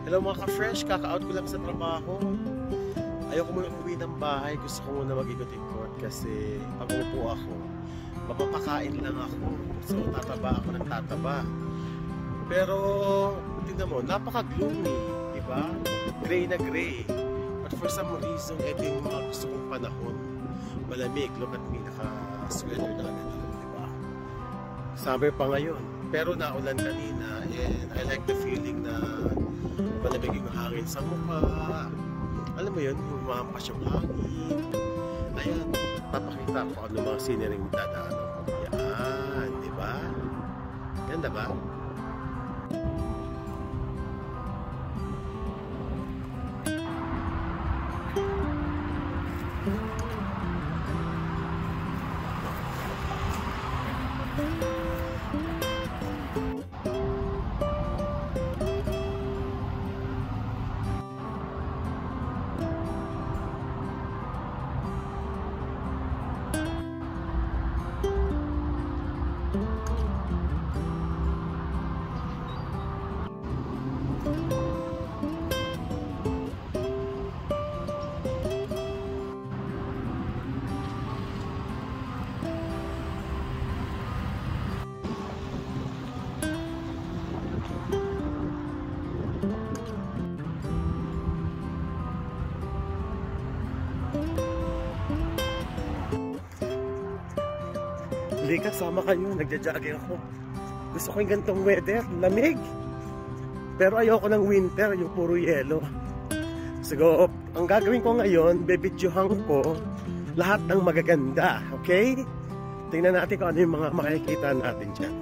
Hello mga ka-fresh, kaka-out ko lang sa trabaho. Ayoko muna umuwi ng bahay, gusto ko muna mag-ikot-ikot kasi pag umupo ako, mapapakain lang ako. So tataba ako ng tataba. Pero tingnan mo, napaka-gloomy, di ba? Gray na gray. But for some reason, ito yung mga gusto kong panahon. Malamig, look at me, naka-sweater na agad ako, di ba? Summer pa ngayon, pero naulan kanina and I like the feeling na malamig yung hangin sa mukha. Alam mo yun, humampas yung hangin. Ayan, papakita ko ano mga scenery yung dadaanan ko. Yan, di ba? Ganda ba? Hindi, kasama kayo, nagja-jogging ako. Gusto ko yung ganitong weather, lamig. Pero ayoko ng winter, yung puro yelo. So, ang gagawin ko ngayon, bebidyohan ko lahat ng magaganda, okay? Tingnan natin kung ano yung mga makikita natin dyan.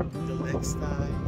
Until next time.